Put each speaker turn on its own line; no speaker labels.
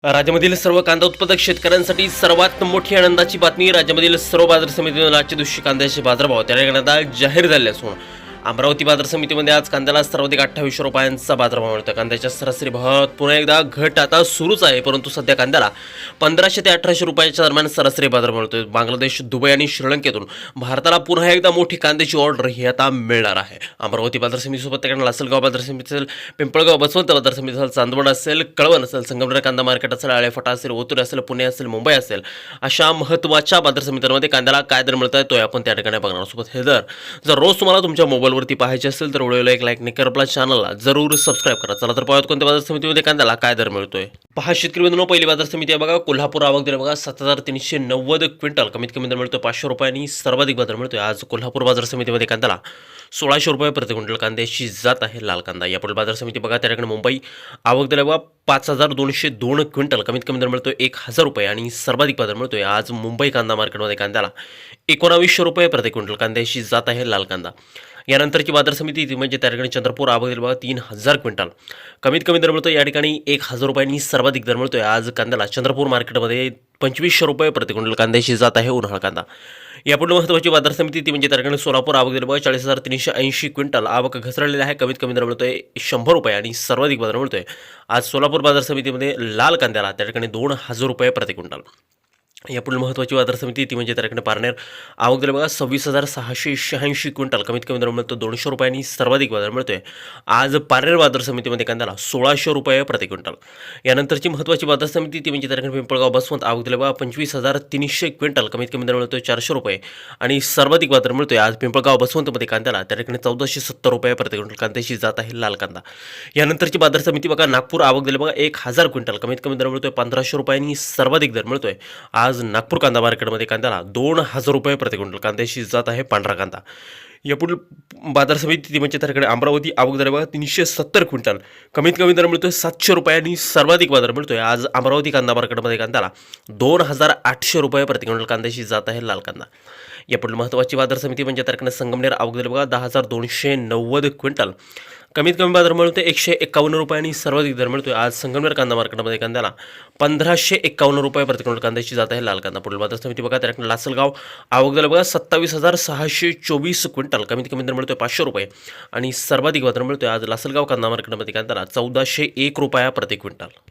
राज्यामधील सर्व कांदा उत्पादक शेतकऱ्यांसाठी सर्वात मोठी आनंदाची बातमी. राज्यामधील सर्व बाजार समितीमध्ये आजच्या दिवशी कांद्याचे बाजारभाव त्या ठिकाणी जाहीर झाले असून अमरावती बाजार समितीमध्ये आज कांद्याला सर्वाधिक 2800 रुपयांचा बाजारभाव मिळतो. कांद्याच्या सरासरी भावात पुन्हा एकदा घट आता सुरूच आहे, परंतु सध्या कांद्याला 1500 ते 1800 रुपयाच्या दरम्यान सरासरी बाजारभाव मिळतोय. बांगलादेश, दुबई आणि श्रीलंकेतून भारताला पुन्हा एकदा मोठी कांद्याची ऑर्डर ही आता मिळणार आहे. अमरावती बाजार समितीसोबत त्याकडे लासलगाव बाजार समिती असेल, पिंपळगाव बसवंत बाजार समिती असेल, चांदवड असेल, कळवण असेल, संगमनेर कांदा मार्केट असेल, आळेफाटा असेल, ओतूर असेल, पुणे असेल, मुंबई असेल, अशा महत्त्वाच्या बाजार समित्यांमध्ये कांद्याला काय दर मिळत आहे तो आपण त्या ठिकाणी बघणार. सोबत हे दर जर रोज तुम्हाला तुमच्या मोबाईलवरती पाहायचे असेल तर व्हिडिओला एक लाईक नक्की करा, आपल्या चॅनलला जरूर सबस्क्राईब करा. चला तर पाहूयात कोणत्या बाजार समितीमध्ये कांद्याला काय दर मिळतोय. पहा शेतकरी बंधूंनो, पहिली बाजार समिती आहे बघा कोल्हापूर. आवक दर बघा 7390 क्विंटल, कमीत कमी दर मिळतो 500 रुपयांनी, सर्वाधिक बाजार मिळतोय आज कोल्हापूर बाजार समितीमध्ये कांद्याला 1600 रुपये प्रति क्विंटल. कांद्याची जात आहे लाल कांदा. यापुढे बाजार समिती बघा त्याकडे मुंबई. आवक दर बघा 5202 क्विंटल, कमीत कमी दर मिळतोय 1000 रुपये आणि सर्वाधिक बाजार मिळतोय आज मुंबई कांदा मार्केटमध्ये कांद्याला 1900 रुपये प्रति क्विंटल. कांद्याची जात आहे लाल कांदा. यानंतरची बाजार समिती ती म्हणजे त्या ठिकाणी चंद्रपूर. आवक दर बघा 3000 क्विंटल, कमीत कमी दर मिळतो या ठिकाणी 1000 रुपयांनी, सर्वाधिक दर मिळतोय आज कांद्याला चंद्रपूर मार्केटमध्ये 2500 रुपये प्रति क्विंटल. कांद्याची जात आहे उन्हाळ कांदा. यापुढे महत्त्वाची बाजार समिती ती म्हणजे त्या ठिकाणी सोलापूर. आवक दर बघा 40380 क्विंटल, आवक घसरलेली आहे, कमीत कमी दर मिळतोय 100 रुपये आणि सर्वाधिक बाजार मिळतोय आज सोलापूर बाजार समितीमध्ये लाल कांद्याला त्या ठिकाणी 2000 रुपये प्रति क्विंटल. यापुढील महत्त्वाची बाजार समिती ती म्हणजे त्या ठिकाणी पारनेर. आवक दर बघा 26686 क्विंटल, कमीत कमी दर मिळतो 200 रुपयांनी, सर्वाधिक बाजार मिळतोय आज पारनेर बाजार समितीमध्ये कांद्याला 1600 रुपये प्रति क्विंटल. यानंतरची महत्त्वाची बाजार समिती ती म्हणजे त्या ठिकाणी पिंपळगाव बसवंत. आवक दर बघा 25300 क्विंटल, कमीत कमी दर मिळतोय 400 रुपये आणि सर्वाधिक बाजार मिळतोय आज पिंपळगाव बसवंतमध्ये कांद्याला त्या ठिकाणी 1470 रुपये प्रति क्विंटल. कांद्याची जात आहे लाल कांदा. यानंतरची बाजार समिती बघा नागपूर. आवक दर बघा 1000 क्विंटल, कमीत कमी दर मिळतोय 1500 रुपयांनी, सर्वाधिक दर मिळतोय आज नागपूर कांदा मार्केटमध्ये कांद्याला 2000 रुपये प्रति क्विंटल. कांद्याची जात आहे पांढरा कांदा. यापुढील बाजार समिती ती म्हणजे त्याकडे अमरावती. आवक दर बघा 370 क्विंटल, कमीत कमी दर मिळतोय 700 रुपयांनी, सर्वाधिक बाजार मिळतोय आज अमरावती कांदा मार्केटमध्ये कांद्याला 2800 रुपये प्रति क्विंटल. कांद्याची जात आहे लाल कांदा. यापुढील महत्त्वाची बाजार समिती म्हणजे त्याकडे संगमनेर. आवक दर बघा 10290 क्विंटल, कमीत कमी बाजार मिळतोय 151 रुपयांनी, सर्वाधिक दर मिळतोय आज संगमनेर कांदा मार्केटमध्ये कांद्याला 1551 रुपये प्रति क्विंटल. कांद्याची जात आहे लाल कांदा. पुढील बाजार समिती बघा त्याकडे लासलगाव. आवक दर बघा 27624 क्विंटल, कमीत कमी दर मिळतोय 500 रुपये आणि सर्वाधिक बाजार मिळतोय आज लासलगाव कांदा मार्केटमध्ये कांद्याला 1401 रुपया प्रति क्विंटल.